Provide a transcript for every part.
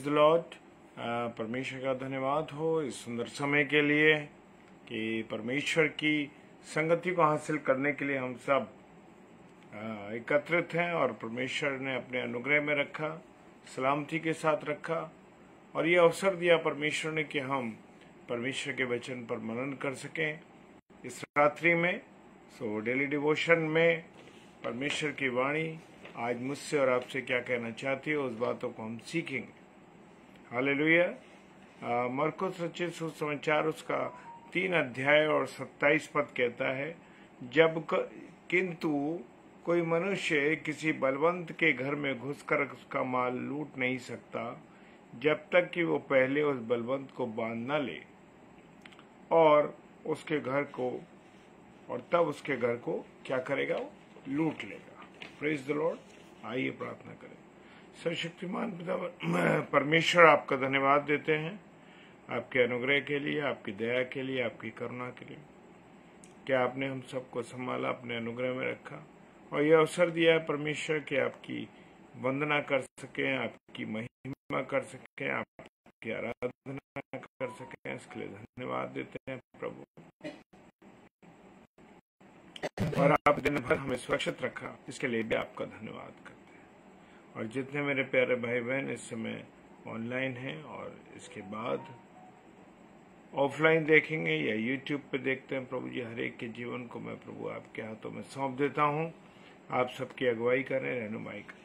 Lord, परमेश्वर का धन्यवाद हो इस सुंदर समय के लिए कि परमेश्वर की संगति को हासिल करने के लिए हम सब एकत्रित हैं और परमेश्वर ने अपने अनुग्रह में रखा, सलामती के साथ रखा और ये अवसर दिया परमेश्वर ने कि हम परमेश्वर के वचन पर मनन कर सकें इस रात्रि में। डेली डिवोशन में परमेश्वर की वाणी आज मुझसे और आपसे क्या कहना चाहती है उस बातों को हम सीखेंगे। हालेलुया। मरकुस रचित सुसमाचार उसका 3 अध्याय और 27 पद कहता है, किंतु कोई मनुष्य किसी बलवंत के घर में घुसकर उसका माल लूट नहीं सकता जब तक कि वो पहले उस बलवंत को बांध न ले और तब उसके घर को क्या करेगा, वो लूट लेगा। Praise the Lord. आइए प्रार्थना करें। सर्वशक्तिमान पिता परमेश्वर, आपका धन्यवाद देते हैं आपके अनुग्रह के लिए, आपकी दया के लिए, आपकी करुणा के लिए। क्या आपने हम सबको संभाला, अपने अनुग्रह में रखा और यह अवसर दिया है परमेश्वर कि आपकी वंदना कर सकें, आपकी महिमा कर सकें, आपकी आराधना कर सकें। इसके लिए धन्यवाद देते हैं प्रभु। और आप दिन भर हमें सुरक्षित रखा, इसके लिए भी आपका धन्यवाद करते हैं। और जितने मेरे प्यारे भाई बहन इस समय ऑनलाइन हैं और इसके बाद ऑफलाइन देखेंगे या यूट्यूब पे देखते हैं, प्रभु जी हर एक के जीवन को मैं प्रभु आपके हाथों में सौंप देता हूँ। आप सबकी अगुवाई करें, रहनुमाई करें।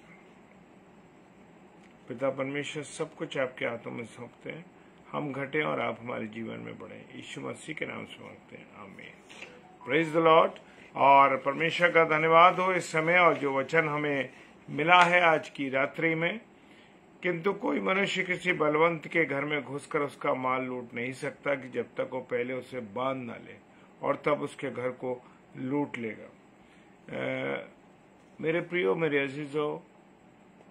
पिता परमेश्वर, सब कुछ आपके हाथों में सौंपते हैं। हम घटे और आप हमारे जीवन में बढ़े, यीशु मसीह के नाम से मांगते हैं, आमीन। Praise the Lord. और परमेश्वर का धन्यवाद हो इस समय और जो वचन हमें मिला है आज की रात्रि में, किंतु कोई मनुष्य किसी बलवंत के घर में घुसकर उसका माल लूट नहीं सकता कि जब तक वो पहले उसे बांध न ले और तब उसके घर को लूट लेगा। मेरे प्रियो, मेरे अजीजों,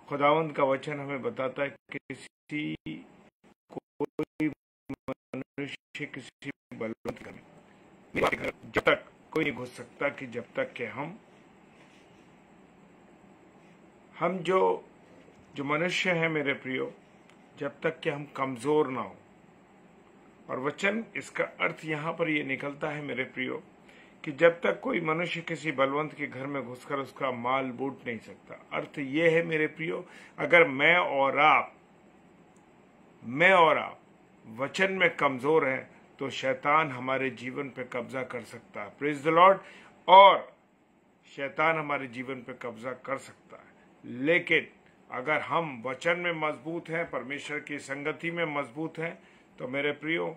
खुदावंद का वचन हमें बताता है कि कोई मनुष्य किसी बलवंत घर में जब तक कोई नहीं घुस सकता कि जब तक कि हम जो मनुष्य हैं मेरे प्रियो, जब तक कि हम कमजोर ना हो। और वचन इसका अर्थ यहाँ पर ये निकलता है मेरे प्रियो कि जब तक कोई मनुष्य किसी बलवंत के घर में घुसकर उसका माल लूट नहीं सकता। अर्थ ये है मेरे प्रियो, अगर मैं और आप वचन में कमजोर हैं तो शैतान हमारे जीवन पे कब्जा कर सकता है। Praise the Lord. और शैतान हमारे जीवन पे कब्जा कर सकता है, लेकिन अगर हम वचन में मजबूत हैं, परमेश्वर की संगति में मजबूत हैं, तो मेरे प्रियो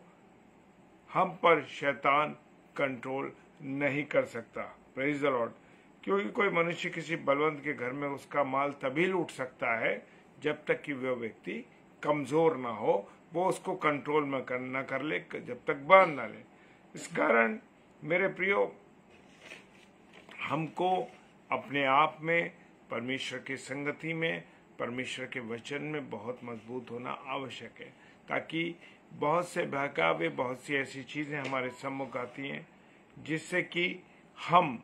हम पर शैतान कंट्रोल नहीं कर सकता। Praise the Lord. क्योंकि कोई मनुष्य किसी बलवंत के घर में उसका माल तभी लूट सकता है जब तक कि वह व्यक्ति कमजोर ना हो, वो उसको कंट्रोल में न कर ले, जब तक बांध ना ले। इस कारण मेरे प्रियो, हमको अपने आप में परमेश्वर की संगति में, परमेश्वर के वचन में बहुत मजबूत होना आवश्यक है, ताकि बहुत से बहकावे, बहुत सी ऐसी चीजें हमारे सम्मुख आती हैं जिससे कि हम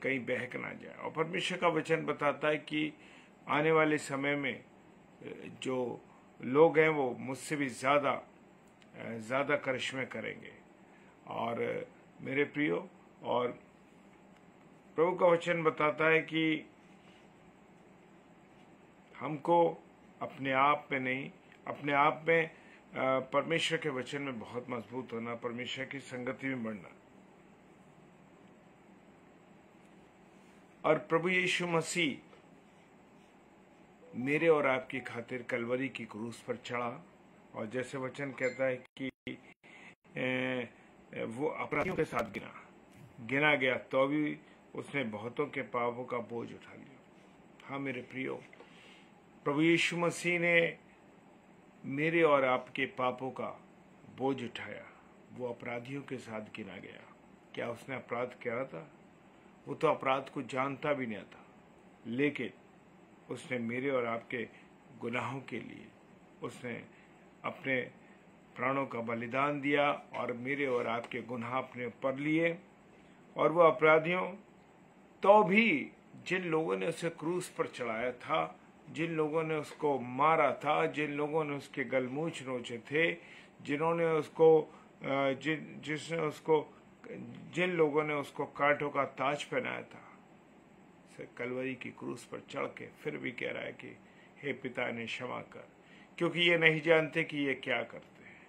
कहीं बहक ना जाए। और परमेश्वर का वचन बताता है कि आने वाले समय में जो लोग हैं वो मुझसे भी ज्यादा करिश्मे करेंगे। और मेरे प्रियो, और प्रभु का वचन बताता है कि हमको अपने आप में नहीं, अपने आप में परमेश्वर के वचन में बहुत मजबूत होना, परमेश्वर की संगति में बढ़ना। और प्रभु यीशु मसीह मेरे और आपकी खातिर कलवरी की क्रूस पर चढ़ा, और जैसे वचन कहता है कि वो अपराधियों के साथ गिना गया तो भी उसने बहुतों के पापों का बोझ उठा लिया। हाँ मेरे प्रियो, प्रभु यीशु मसीह ने मेरे और आपके पापों का बोझ उठाया। वो अपराधियों के साथ गिना गया। क्या उसने अपराध किया था? वो तो अपराध को जानता भी नहीं था, लेकिन उसने मेरे और आपके गुनाहों के लिए उसने अपने प्राणों का बलिदान दिया और मेरे और आपके गुनाह अपने ऊपर लिए। और वो अपराधियों तो भी जिन लोगों ने उसे क्रूस पर चढ़ाया था, जिन लोगों ने उसको मारा था, जिन लोगों ने उसके गलमूछ नोचे थे, जिन्होंने उसको जिन लोगों ने उसको कांटों का ताज पहनाया था, कलवरी की क्रूस पर चढ़ के फिर भी कह रहा है कि हे पिता इन्हें क्षमा कर, क्योंकि ये नहीं जानते कि ये क्या करते हैं।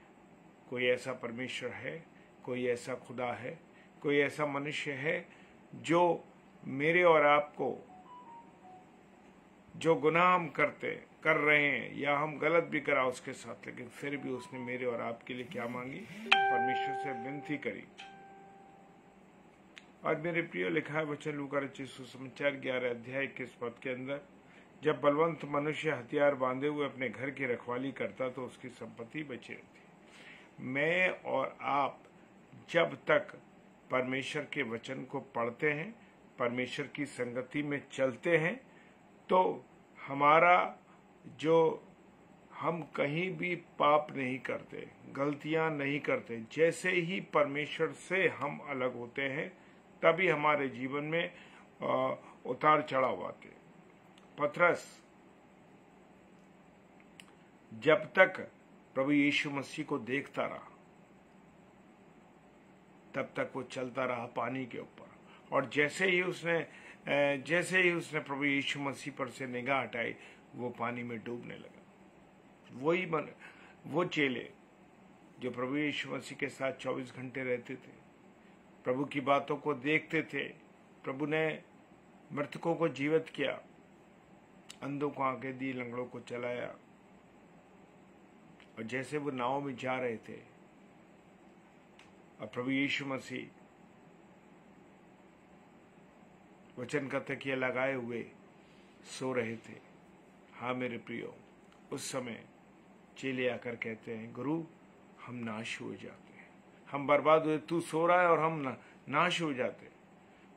कोई ऐसा परमेश्वर है, कोई ऐसा खुदा है, कोई ऐसा मनुष्य है जो मेरे और आपको, जो गुनाह हम कर रहे हैं या हम गलत भी करा उसके साथ, लेकिन फिर भी उसने मेरे और आपके लिए क्या मांगी? परमेश्वर से विनती करी। और मेरे प्रिय, लिखा है वचन लूका रचित सुसमाचार 11 अध्याय 21 पद के अंदर, जब बलवंत मनुष्य हथियार बांधे हुए अपने घर की रखवाली करता तो उसकी संपत्ति बची रहती। मैं और आप जब तक परमेश्वर के वचन को पढ़ते हैं, परमेश्वर की संगति में चलते हैं, तो हमारा जो, हम कहीं भी पाप नहीं करते, गलतियां नहीं करते। जैसे ही परमेश्वर से हम अलग होते हैं तभी हमारे जीवन में उतार चढ़ाव आते। पतरस जब तक प्रभु यीशु मसीह को देखता रहा तब तक वो चलता रहा पानी के ऊपर, और जैसे ही उसने प्रभु यीशु मसीह पर से निगाह हटाई, वो पानी में डूबने लगा। वो चेले जो प्रभु यीशु मसीह के साथ 24 घंटे रहते थे, प्रभु की बातों को देखते थे, प्रभु ने मृतकों को जीवित किया, अंधों को आंखें दी, लंगड़ों को चलाया, और जैसे वो नाव में जा रहे थे और प्रभु यीशु मसीह वचन का तकिया लगाए हुए सो रहे थे। हाँ मेरे प्रियो, उस समय चेले आकर कहते हैं, गुरु हम नाश हो जाते हैं, हम बर्बाद हुए, तू सो रहा है और हम नाश हो जाते।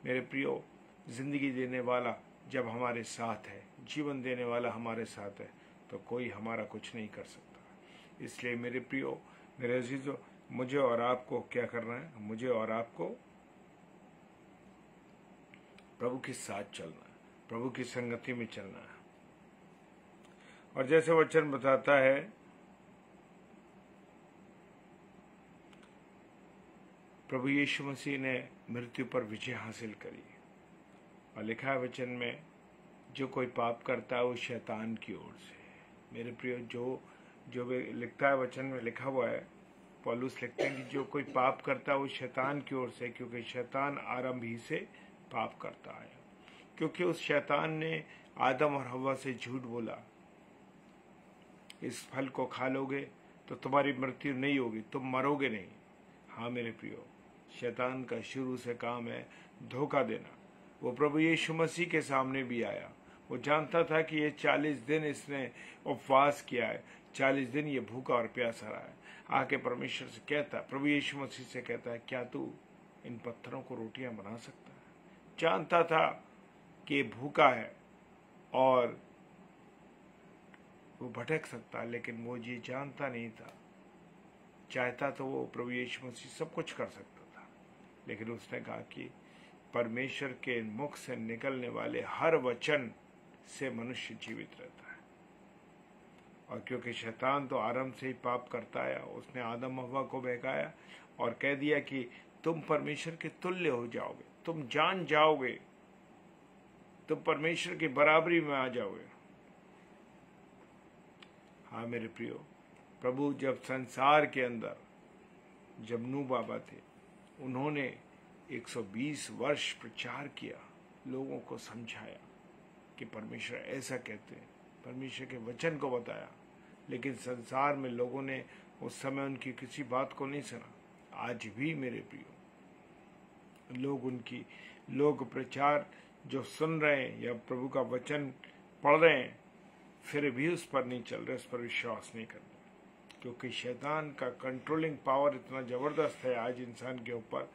मेरे प्रियो, जिंदगी देने वाला जब हमारे साथ है, जीवन देने वाला हमारे साथ है, तो कोई हमारा कुछ नहीं कर सकता। इसलिए मेरे प्रियो, मेरे अजीजों, मुझे और आपको क्या करना है? मुझे और आपको प्रभु के साथ चलना है, प्रभु की संगति में चलना है। और जैसे वचन बताता है, प्रभु यीशु मसीह ने मृत्यु पर विजय हासिल करी, और लिखा है वचन में, जो कोई पाप करता है वो शैतान की ओर से। मेरे प्रियो, जो लिखता है वचन में लिखा हुआ है, पौलुस लिखते हैं कि जो कोई पाप करता है वो शैतान की ओर से, क्योंकि शैतान आरंभ ही से पाप करता है। क्योंकि उस शैतान ने आदम और हव्वा से झूठ बोला, इस फल को खा लोगे तो तुम्हारी मृत्यु नहीं होगी, तुम मरोगे नहीं। हाँ मेरे प्रियो, शैतान का शुरू से काम है धोखा देना। वो प्रभु यीशु मसीह के सामने भी आया, वो जानता था कि ये 40 दिन इसने उपवास किया है, 40 दिन ये भूखा और प्यासा रहा है। आके परमेश्वर से कहता, प्रभु यीशु मसीह से कहता है, क्या तू इन पत्थरों को रोटियां बना सकता है? जानता था कि भूखा है और वो भटक सकता है, लेकिन वो ये जानता नहीं था। चाहता तो वो प्रभु यीशु मसीह सब कुछ कर सकता था, लेकिन उसने कहा कि परमेश्वर के मुख से निकलने वाले हर वचन से मनुष्य जीवित रहता है। और क्योंकि शैतान तो आरंभ से ही पाप करता है, उसने आदम हव्वा को बहकाया और कह दिया कि तुम परमेश्वर के तुल्य हो जाओगे, तुम जान जाओगे, तुम परमेश्वर की बराबरी में आ जाओगे। हाँ मेरे प्रियो, प्रभु जब संसार के अंदर, जब नूह बाबा थे, उन्होंने 120 वर्ष प्रचार किया, लोगों को समझाया कि परमेश्वर ऐसा कहते हैं, परमेश्वर के वचन को बताया, लेकिन संसार में लोगों ने उस समय उनकी किसी बात को नहीं सुना। आज भी मेरे प्रियो, लोग प्रचार जो सुन रहे हैं या प्रभु का वचन पढ़ रहे हैं, फिर भी उस पर नहीं चल रहे, उस पर विश्वास नहीं कर रहे, क्योंकि शैतान का कंट्रोलिंग पावर इतना जबरदस्त है आज इंसान के ऊपर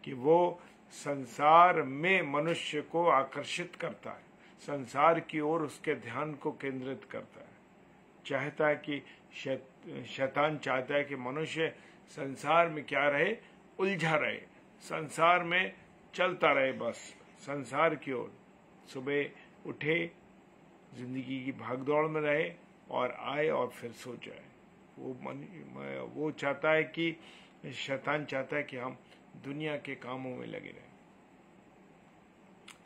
कि वो संसार में मनुष्य को आकर्षित करता है, संसार की ओर उसके ध्यान को केंद्रित करता है। चाहता है कि शैतान चाहता है कि मनुष्य संसार में क्या रहे, उलझा रहे, संसार में चलता रहे, बस संसार की ओर। सुबह उठे, जिंदगी की भागदौड़ में रहे और आए और फिर सो जाए। वो चाहता है कि शैतान चाहता है कि हम दुनिया के कामों में लगे रहें,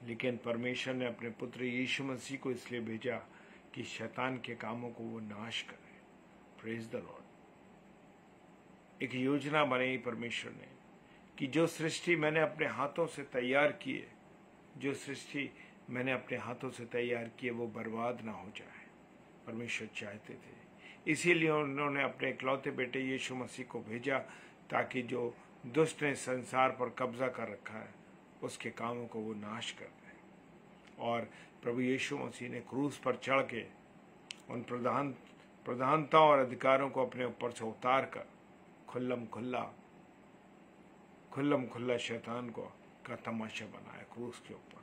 लेकिन परमेश्वर ने अपने पुत्र यीशु मसीह को इसलिए भेजा कि शैतान के कामों को वो नाश करे। Praise the Lord. एक योजना बनाई परमेश्वर ने कि जो सृष्टि मैंने अपने हाथों से तैयार की है, जो सृष्टि मैंने अपने हाथों से तैयार की है, वो बर्बाद ना हो जाए। परमेश्वर चाहते थे, इसीलिए उन्होंने अपने इकलौते बेटे यीशु मसीह को भेजा ताकि जो दुष्ट ने संसार पर कब्जा कर रखा है उसके कामों को वो नाश कर दे। और प्रभु यीशु मसीह ने क्रूस पर चढ़ के उन प्रधानताओं और अधिकारों को अपने ऊपर से उतार कर खुल्लम खुल्ला शैतान को का तमाशा बनाया क्रूस के ऊपर।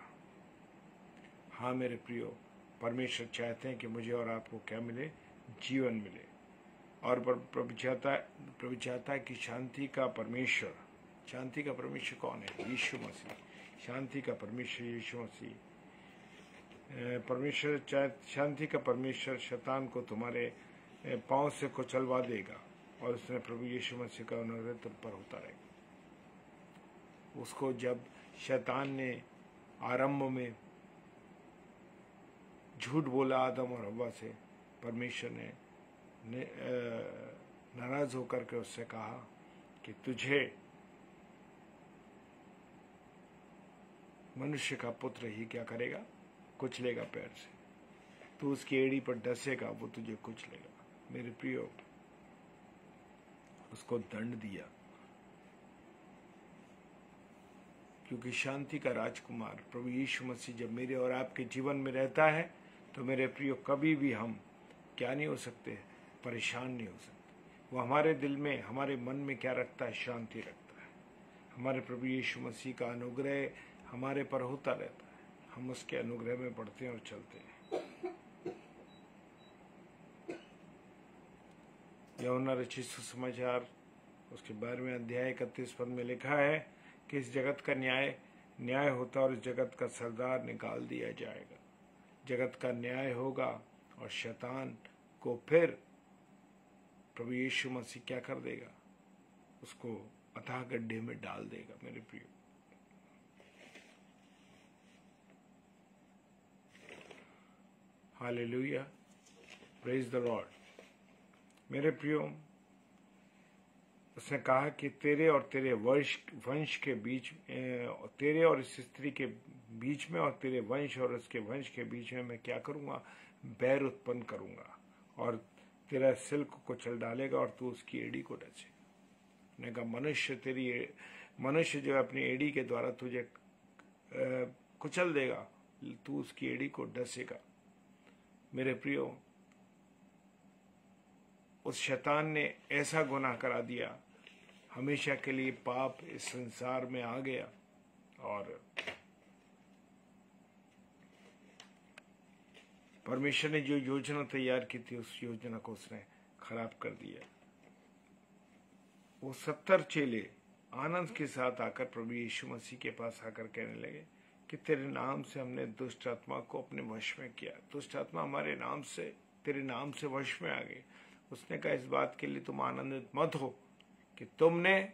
हाँ मेरे प्रियो, परमेश्वर चाहते हैं कि मुझे और आपको क्या मिले? जीवन मिले। और प्रभु चाहता है कि शांति का परमेश्वर कौन है? यीशु मसीह। शांति का परमेश्वर यीशु मसीह। शांति का परमेश्वर शैतान को तुम्हारे पांव से कुचलवा देगा और उसने प्रभु यीशु मसीह का अनुग्रह तुम पर होता रहेगा। उसको जब शैतान ने आरंभ में झूठ बोला आदम और हव्वा से, परमेश्वर ने नाराज होकर के उससे कहा कि तुझे मनुष्य का पुत्र ही क्या करेगा? कुचलेगा पैर से। तू उसकी एड़ी पर डसेगा, वो तुझे कुचलेगा। मेरे प्रियो, उसको दंड दिया क्योंकि शांति का राजकुमार प्रभु यीशु मसीह जब मेरे और आपके जीवन में रहता है तो मेरे प्रियो कभी भी हम क्या नहीं हो सकते? परेशान नहीं हो सकते। वो हमारे दिल में, हमारे मन में क्या रखता है? शांति रखता है। हमारे प्रभु यीशु मसीह का अनुग्रह हमारे पर होता रहता है। हम उसके अनुग्रह में बढ़ते हैं और चलते हैं। यूहन्ना रचित सुसमाचार उसके 12वें अध्याय 31 पद में लिखा है कि इस जगत का न्याय होता और इस जगत का सरदार निकाल दिया जाएगा। जगत का न्याय होगा और शैतान को फिर प्रभु यीशु मसीह क्या कर देगा? उसको अथाह गड्ढे में डाल देगा। मेरे प्रियो, हालेलुया, प्रेज द लॉर्ड। मेरे प्रियो, उसने कहा कि तेरे और तेरे वंश के बीच, तेरे और इस स्त्री के बीच में और तेरे वंश और उसके वंश के बीच में मैं क्या करूंगा? बैर उत्पन्न करूंगा और तेरा सिल को कुचल डालेगा और तू उसकी एड़ी को डसेगा। ने कहा मनुष्य जो अपनी एड़ी के द्वारा तुझे कुचल देगा, तू उसकी एड़ी को डसेगा। मेरे प्रियो, उस शैतान ने ऐसा गुनाह करा दिया, हमेशा के लिए पाप इस संसार में आ गया और परमेश्वर ने जो योजना तैयार की थी उस योजना को उसने खराब कर दिया। वो 70 चेले आनंद के साथ आकर प्रभु यीशु मसीह के पास आकर कहने लगे कि तेरे नाम से हमने दुष्ट आत्मा को अपने वश में किया। दुष्ट आत्मा हमारे नाम से, तेरे नाम से वश में आ गई। उसने कहा इस बात के लिए तुम आनंदित मत हो कि तुमने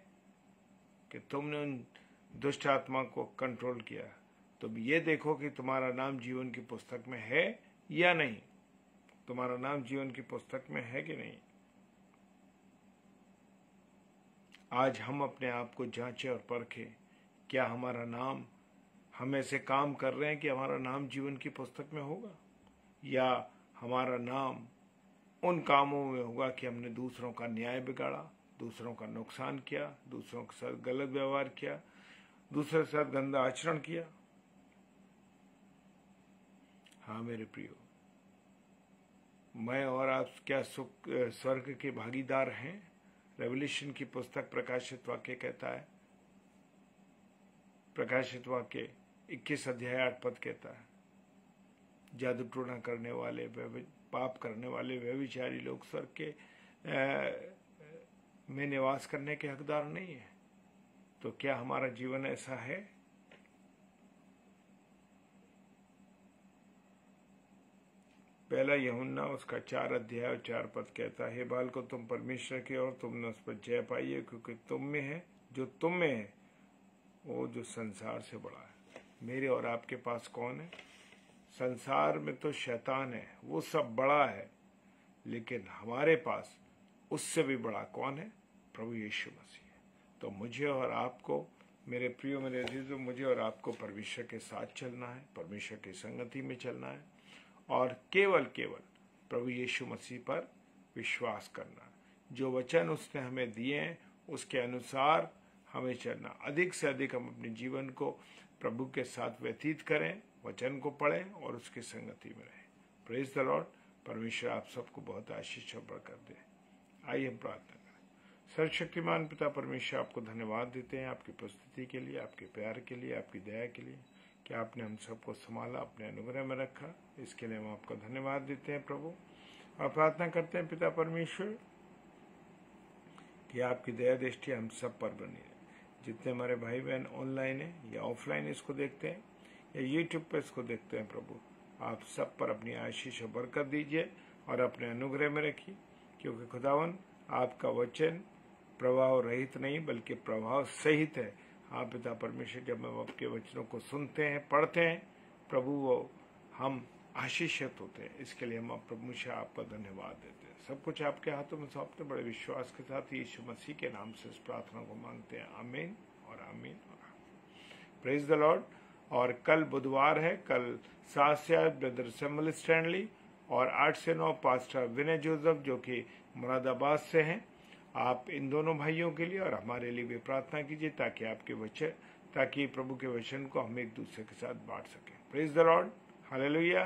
उन दुष्ट आत्मा को कंट्रोल किया। तुम ये देखो कि तुम्हारा नाम जीवन की पुस्तक में है या नहीं। तुम्हारा नाम जीवन की पुस्तक में है कि नहीं। आज हम अपने आप को जांचें और परखें, क्या हमारा नाम, हम ऐसे काम कर रहे हैं कि हमारा नाम जीवन की पुस्तक में होगा, या हमारा नाम उन कामों में होगा कि हमने दूसरों का न्याय बिगाड़ा, दूसरों का नुकसान किया, दूसरों के साथ गलत व्यवहार किया, दूसरे के साथ गंदा आचरण किया। हाँ मेरे प्रियो, मैं और आप क्या स्वर्ग के भागीदार हैं? रेवल्यूशन की पुस्तक प्रकाशित वाक्य कहता है, प्रकाशित वाक्य 21 अध्याय 8 पद कहता है, जादू टोना करने वाले, पाप करने वाले, व्यभिचारी लोग स्वर्ग के में निवास करने के हकदार नहीं है। तो क्या हमारा जीवन ऐसा है? पहला यूहन्ना उसका 4 अध्याय और 4 पद कहता है, हे बालकों तुम परमेश्वर के और तुमने उस पर जय पाई है, क्योंकि तुम में है जो तुम में है वो जो संसार से बड़ा है। मेरे और आपके पास कौन है? संसार में तो शैतान है, वो सब बड़ा है, लेकिन हमारे पास उससे भी बड़ा कौन है? प्रभु यीशु मसीह है। तो मुझे और आपको, मेरे प्रियो मेरे अजीजों, मुझे और आपको परमेश्वर के साथ चलना है, परमेश्वर की संगति में चलना है और केवल प्रभु यीशु मसीह पर विश्वास करना है। जो वचन उसने हमें दिए हैं उसके अनुसार हमें चलना। अधिक से अधिक हम अपने जीवन को प्रभु के साथ व्यतीत करें, वचन को पढ़ें और उसकी संगति में रहें। Praise the Lord. परमेश्वर आप सबको बहुत आशीष और बरकत दे। आइए हम प्रार्थना करें। सर्वशक्तिमान पिता परमेश्वर, आपको धन्यवाद देते हैं आपकी उपस्थिति के लिए, आपके प्यार के लिए, आपकी दया के लिए कि आपने हम सबको संभाला, अपने अनुग्रह में रखा। इसके लिए हम आपको धन्यवाद देते हैं प्रभु, और प्रार्थना करते हैं पिता परमेश्वर कि आपकी दया दृष्टि हम सब पर बनी रहे। जितने हमारे भाई बहन ऑनलाइन है या ऑफलाइन इसको देखते हैं या यूट्यूब पर इसको देखते हैं, प्रभु आप सब पर अपनी आशीष और बरकत दीजिए और अपने अनुग्रह में रखिए, क्योंकि खुदावन आपका वचन प्रभाव रहित नहीं बल्कि प्रभाव सहित है। हाँ पिता परमेश्वर, जब हम आपके वचनों को सुनते हैं, पढ़ते हैं प्रभु, वो हम आशीषित होते हैं। इसके लिए हम प्रभु से आपका धन्यवाद देते हैं। सब कुछ आपके हाथों में सौंपते बड़े विश्वास के साथ यीशु मसीह के नाम से इस प्रार्थना को मांगते हैं। आमीन और आमीन और आमीन। Praise the Lord. और कल बुधवार है, कल 7 से 8 ब्रदर सैमुअल स्टैनली और 8 से 9 पास्टर विनय जोसेफ जो कि मुरादाबाद से हैं। आप इन दोनों भाइयों के लिए और हमारे लिए भी प्रार्थना कीजिए ताकि प्रभु के वचन को हम एक दूसरे के साथ बांट सकें। Praise the Lord. हालेलुया।